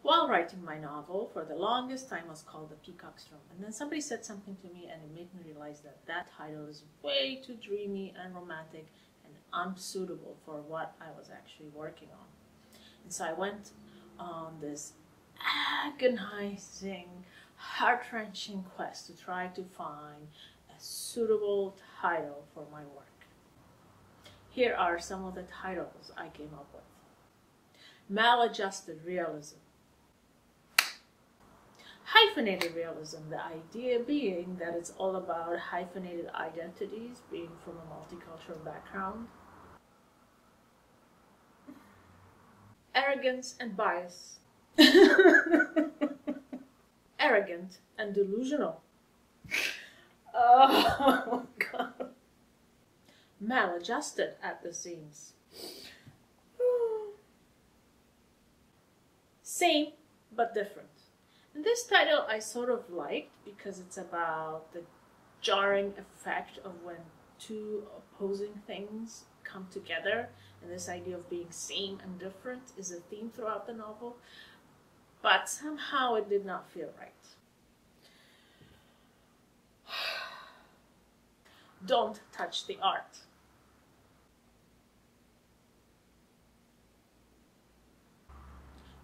While writing my novel, for the longest time was called The Peacock's Room. And then somebody said something to me and it made me realize that that title is way too dreamy and romantic and unsuitable for what I was actually working on. And so I went on this agonizing, heart-wrenching quest to try to find a suitable title for my work. Here are some of the titles I came up with. Maladjusted Realism. Hyphenated Realism, the idea being that it's all about hyphenated identities, being from a multicultural background. Arrogance and Bias. Arrogant and Delusional. Oh, God. Maladjusted at the seams. Same, but different. And this title I sort of liked because it's about the jarring effect of when two opposing things come together, and this idea of being same and different is a theme throughout the novel, but somehow it did not feel right. Don't touch the art.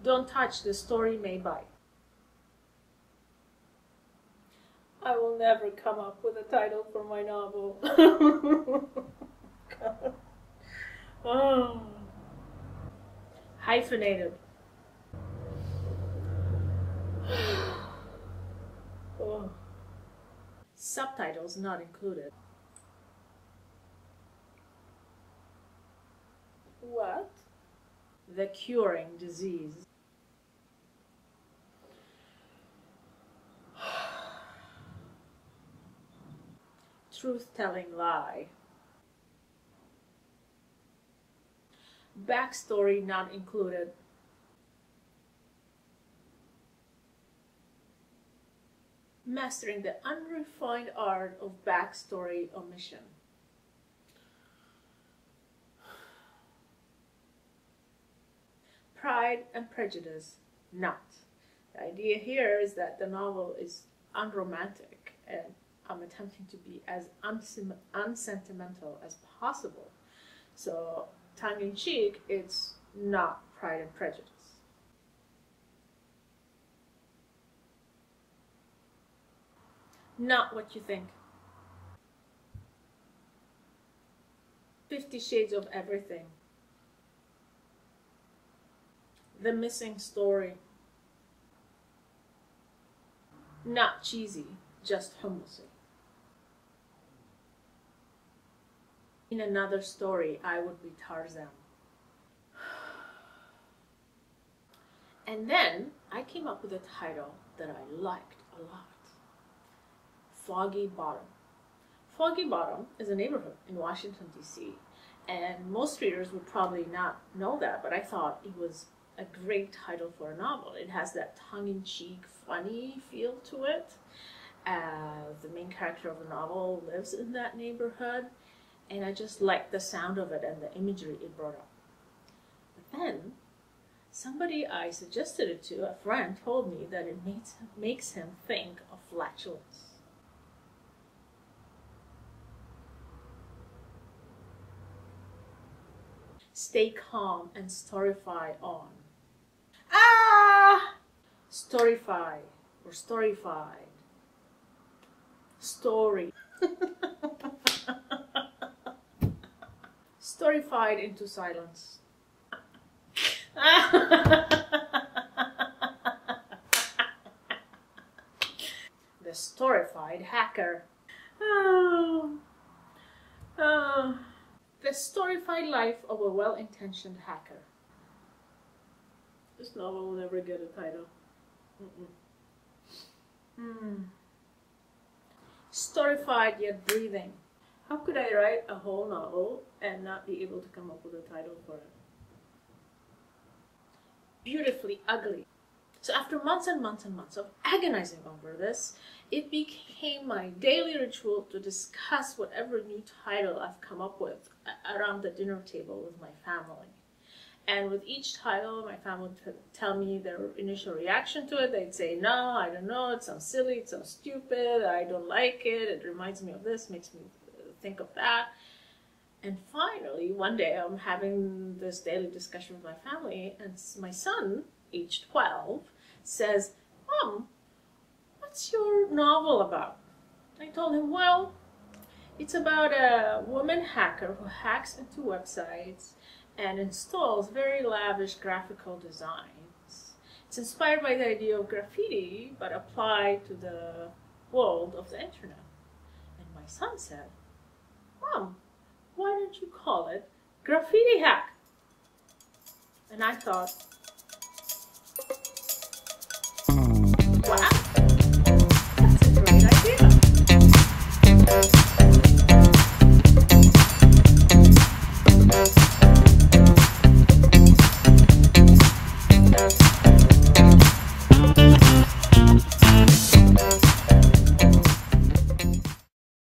Don't touch the story may bite. I will never come up with a title for my novel. God. Oh. Hyphenated. Oh. Subtitles not included. What? The Curing Desease. Truth-telling lie. Backstory not included. Mastering the unrefined art of backstory omission. Pride and Prejudice not. The idea here is that the novel is unromantic and I'm attempting to be as unsentimental as possible. So, tongue-in-cheek, it's not Pride and Prejudice. Not what you think. 50 Shades of Everything. The Missing Story. Not cheesy, just hummusy. In another story, I would be Tarzan. And then I came up with a title that I liked a lot. Foggy Bottom. Foggy Bottom is a neighborhood in Washington, D.C. And most readers would probably not know that, but I thought it was a great title for a novel. It has that tongue-in-cheek, funny feel to it. The main character of the novel lives in that neighborhood. And I just liked the sound of it and the imagery it brought up. But then, somebody I suggested it to, a friend, told me that it makes him think of flatulence. Stay calm and storyfy on. Ah! Storyfy or storyfied. Story. Storyfied into silence. The storyfied hacker. The storyfied life of a well-intentioned hacker. This novel will never get a title. Storyfied yet breathing. How could I write a whole novel and not be able to come up with a title for it? Beautifully ugly. So after months and months and months of agonizing over this, it became my daily ritual to discuss whatever new title I've come up with around the dinner table with my family. And with each title, my family would tell me their initial reaction to it. They'd say, no, I don't know, it sounds silly, it sounds stupid, I don't like it, it reminds me of this, makes me think of that. And finally, one day I'm having this daily discussion with my family, and my son, aged 12, says, Mom, what's your novel about? I told him, well, it's about a woman hacker who hacks into websites and installs very lavish graphical designs. It's inspired by the idea of graffiti, but applied to the world of the internet. And my son said, Mom, why don't you call it Graffiti Hack? And I thought,